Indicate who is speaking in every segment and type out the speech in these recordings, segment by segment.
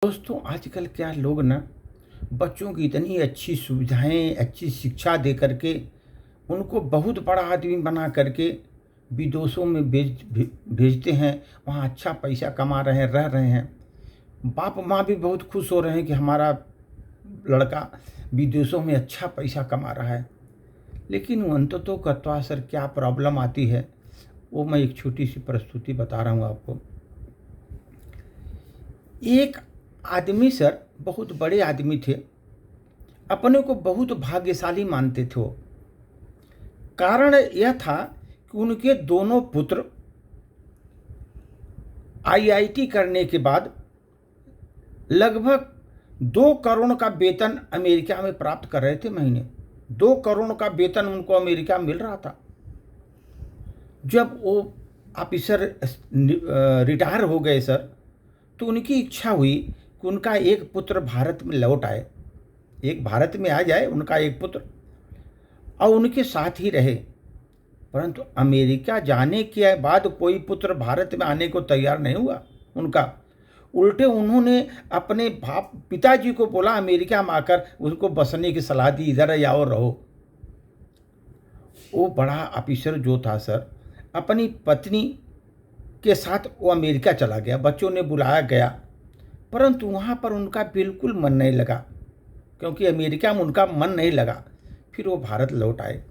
Speaker 1: दोस्तों आजकल क्या लोग ना बच्चों की इतनी अच्छी सुविधाएं, अच्छी शिक्षा दे करके उनको बहुत बड़ा आदमी बना करके विदेशों में भेजते हैं। वहाँ अच्छा पैसा कमा रहे हैं, रह रहे हैं। बाप माँ भी बहुत खुश हो रहे हैं कि हमारा लड़का विदेशों में अच्छा पैसा कमा रहा है। लेकिन अंततः गत्वा सर क्या प्रॉब्लम आती है, वो मैं एक छोटी सी प्रस्तुति बता रहा हूँ आपको। एक आदमी सर, बहुत बड़े आदमी थे, अपने को बहुत भाग्यशाली मानते थे वो। कारण यह था कि उनके दोनों पुत्र आईआईटी करने के बाद लगभग 2 करोड़ का वेतन अमेरिका में प्राप्त कर रहे थे महीने। 2 करोड़ का वेतन उनको अमेरिका में मिल रहा था। जब वो ऑफिसर रिटायर हो गए सर, तो उनकी इच्छा हुई कि उनका एक पुत्र भारत में लौट आए, एक भारत में आ जाए उनका एक पुत्र और उनके साथ ही रहे। परंतु अमेरिका जाने के बाद कोई पुत्र भारत में आने को तैयार नहीं हुआ उनका। उल्टे उन्होंने अपने पिताजी को बोला अमेरिका में आकर उनको बसने की सलाह दी, इधर आओ रहो। वो बड़ा ऑफिसर जो था सर, अपनी पत्नी के साथ वो अमेरिका चला गया। बच्चों ने बुलाया गया, परंतु वहाँ पर उनका बिल्कुल मन नहीं लगा, क्योंकि अमेरिका में उनका मन नहीं लगा। फिर वो भारत लौट आए।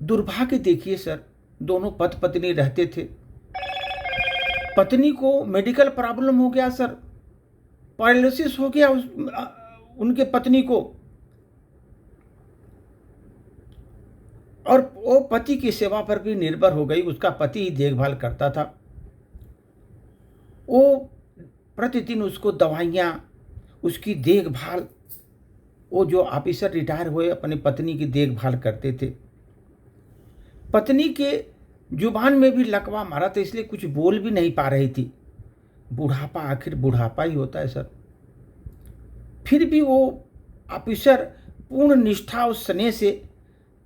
Speaker 1: दुर्भाग्य देखिए सर, दोनों पति पत्नी रहते थे। पत्नी को मेडिकल प्रॉब्लम हो गया सर, पैरालिसिस हो गया उनके पत्नी को, और वो पति की सेवा पर भी निर्भर हो गई। उसका पति ही देखभाल करता था। वो प्रतिदिन उसको दवाइयाँ, उसकी देखभाल, वो जो ऑफिसर रिटायर हुए अपनी पत्नी की देखभाल करते थे। पत्नी के जुबान में भी लकवा मारा था, इसलिए कुछ बोल भी नहीं पा रही थी। बुढ़ापा आखिर बुढ़ापा ही होता है सर। फिर भी वो ऑफिसर पूर्ण निष्ठा और स्नेह से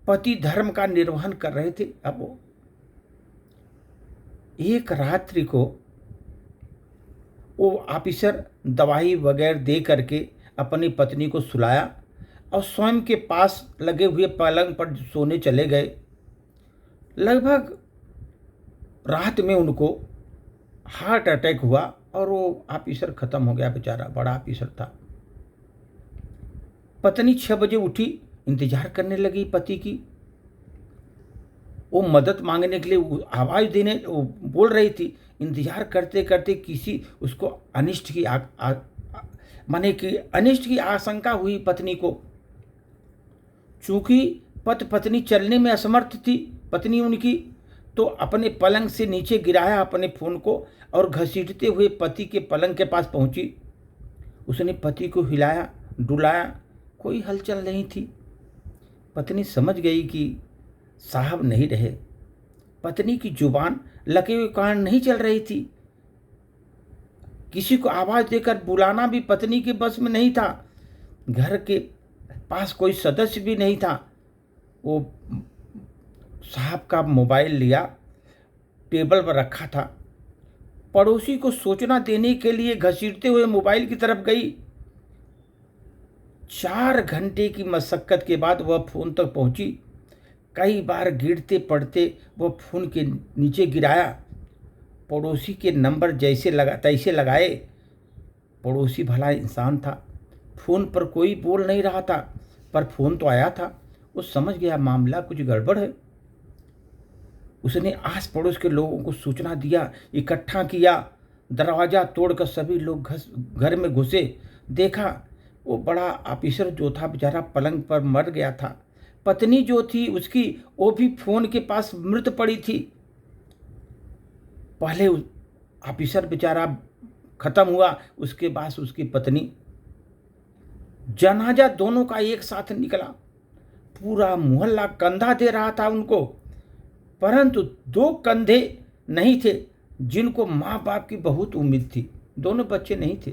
Speaker 1: पति धर्म का निर्वहन कर रहे थे। अब वो एक रात्रि को वो ऑफिसर दवाई वगैरह दे करके अपनी पत्नी को सुलाया और स्वयं के पास लगे हुए पलंग पर सोने चले गए। लगभग रात में उनको हार्ट अटैक हुआ और वो ऑफिसर खत्म हो गया बेचारा, बड़ा ऑफिसर था। पत्नी 6 बजे उठी, इंतजार करने लगी पति की। वो मदद मांगने के लिए आवाज़ देने वो बोल रही थी। इंतजार करते करते किसी उसको अनिष्ट की माने कि अनिष्ट की आशंका हुई पत्नी को। चूंकि पत्नी चलने में असमर्थ थी पत्नी उनकी, तो अपने पलंग से नीचे गिराया अपने फ़ोन को और घसीटते हुए पति के पलंग के पास पहुंची। उसने पति को हिलाया डुलाया, कोई हलचल नहीं थी। पत्नी समझ गई कि साहब नहीं रहे। पत्नी की जुबान लगे हुए कान नहीं चल रही थी। किसी को आवाज़ देकर बुलाना भी पत्नी के बस में नहीं था। घर के पास कोई सदस्य भी नहीं था। वो साहब का मोबाइल लिया, टेबल पर रखा था। पड़ोसी को सूचना देने के लिए घसीटते हुए मोबाइल की तरफ गई। 4 घंटे की मशक्कत के बाद वह फ़ोन तक पहुंची। कई बार गिरते पड़ते वह फ़ोन के नीचे गिराया। पड़ोसी के नंबर जैसे तैसे लगाए। पड़ोसी भला इंसान था। फ़ोन पर कोई बोल नहीं रहा था, पर फ़ोन तो आया था। वो समझ गया मामला कुछ गड़बड़ है। उसने आस पड़ोस के लोगों को सूचना दिया, इकट्ठा किया। दरवाज़ा तोड़कर सभी लोग घर में घुसे। देखा वो बड़ा ऑफिसर जो था बेचारा पलंग पर मर गया था। पत्नी जो थी उसकी, वो भी फ़ोन के पास मृत पड़ी थी। पहले ऑफिसर बेचारा खत्म हुआ, उसके बाद उसकी पत्नी। जनाजा दोनों का एक साथ निकला। पूरा मोहल्ला कंधा दे रहा था उनको, परंतु 2 कंधे नहीं थे जिनको माँ बाप की बहुत उम्मीद थी। दोनों बच्चे नहीं थे,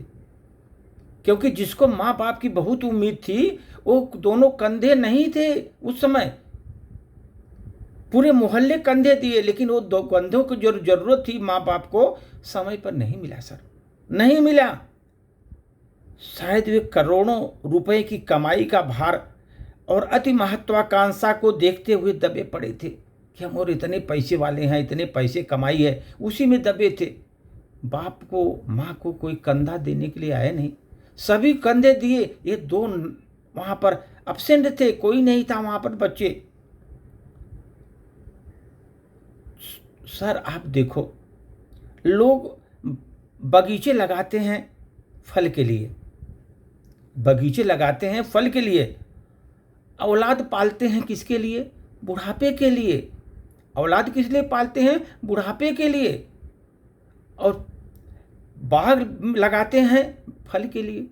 Speaker 1: क्योंकि जिसको माँ बाप की बहुत उम्मीद थी वो दोनों कंधे नहीं थे उस समय। पूरे मोहल्ले कंधे दिए, लेकिन वो 2 कंधों की जो जरूरत थी माँ बाप को समय पर नहीं मिला सर। नहीं मिला। शायद वे करोड़ों रुपए की कमाई का भार और अति महत्वाकांक्षा को देखते हुए दबे पड़े थे कि हम और इतने पैसे वाले हैं, इतने पैसे कमाई है, उसी में दबे थे। बाप को माँ को कोई कंधा देने के लिए आया नहीं, सभी कंधे दिए। ये दो वहाँ पर एब्सेंट थे, कोई नहीं था वहाँ पर बच्चे। सर आप देखो, लोग बगीचे लगाते हैं फल के लिए, बगीचे लगाते हैं फल के लिए। औलाद पालते हैं किसके लिए? बुढ़ापे के लिए। औलाद किस लिए पालते हैं? बुढ़ापे के लिए। और बाग लगाते हैं फल के लिए।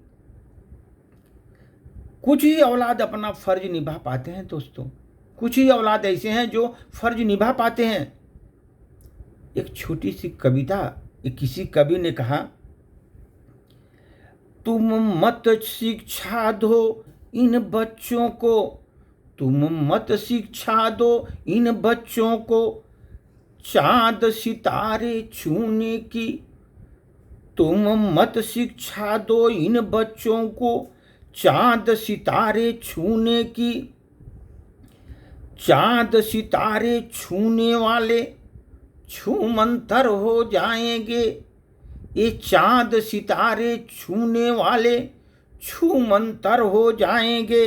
Speaker 1: कुछ ही औलाद अपना फर्ज निभा पाते हैं दोस्तों, कुछ ही औलाद ऐसे हैं जो फर्ज निभा पाते हैं। एक छोटी सी कविता, किसी कवि ने कहा, तुम मत शिक्षा दो इन बच्चों को, तुम मत शिक्षा दो इन बच्चों को चांद सितारे छूने की, तुम मत शिक्षा दो इन बच्चों को चांद सितारे छूने की। चांद सितारे छूने वाले छूमंतर हो जाएंगे, ये चांद सितारे छूने वाले छूमंतर हो जाएंगे।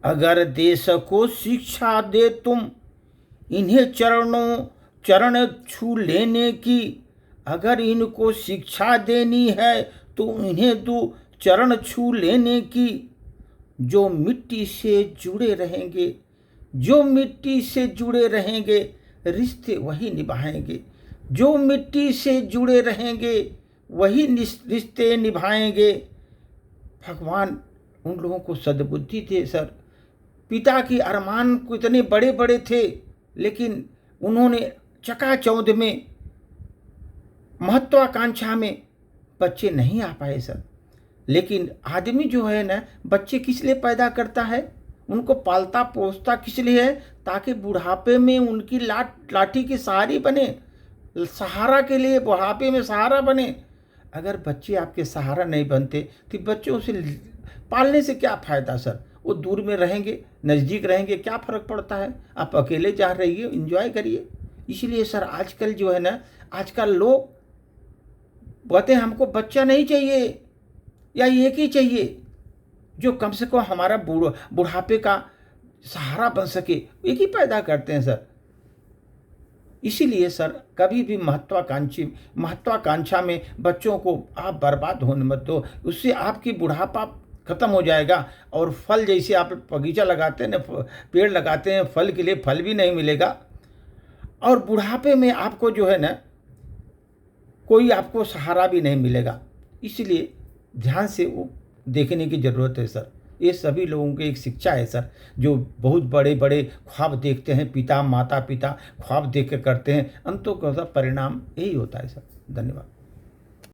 Speaker 1: अगर देश को शिक्षा दे तुम इन्हें चरण छू लेने की, अगर इनको शिक्षा देनी है तो इन्हें तो चरण छू लेने की। जो मिट्टी से जुड़े रहेंगे, जो मिट्टी से जुड़े रहेंगे रिश्ते वही निभाएंगे, जो मिट्टी से जुड़े रहेंगे वही रिश्ते निभाएंगे। भगवान उन लोगों को सद्बुद्धि दे सर। पिता की अरमान को इतने बड़े बड़े थे, लेकिन उन्होंने चकाचौंध में, महत्वाकांक्षा में बच्चे नहीं आ पाए सर। लेकिन आदमी जो है ना, बच्चे किस लिए पैदा करता है? उनको पालता पोसता किस लिए है? ताकि बुढ़ापे में उनकी लाठी की सहारी बने, सहारा के लिए बुढ़ापे में सहारा बने। अगर बच्चे आपके सहारा नहीं बनते तो बच्चों से पालने से क्या फ़ायदा सर? वो दूर में रहेंगे, नज़दीक रहेंगे, क्या फ़र्क पड़ता है? आप अकेले जा रहिए, एंजॉय करिए। इसलिए सर आजकल जो है ना, आजकल लोग कहते हैं हमको बच्चा नहीं चाहिए या एक ही चाहिए जो कम से कम हमारा बुढ़ापे का सहारा बन सके, एक ही पैदा करते हैं सर। इसीलिए सर कभी भी महत्वाकांक्षा में बच्चों को आप बर्बाद होने मत दो, उससे आपकी बुढ़ापा खत्म हो जाएगा। और फल, जैसे आप बगीचा लगाते हैं ना, पेड़ लगाते हैं, फल के लिए फल भी नहीं मिलेगा, और बुढ़ापे में आपको जो है ना कोई आपको सहारा भी नहीं मिलेगा। इसलिए ध्यान से वो देखने की ज़रूरत है सर। ये सभी लोगों की एक शिक्षा है सर, जो बहुत बड़े बड़े ख्वाब देखते हैं, पिता माता पिता ख्वाब देख के करते हैं, अंततः परिणाम यही होता है सर। धन्यवाद।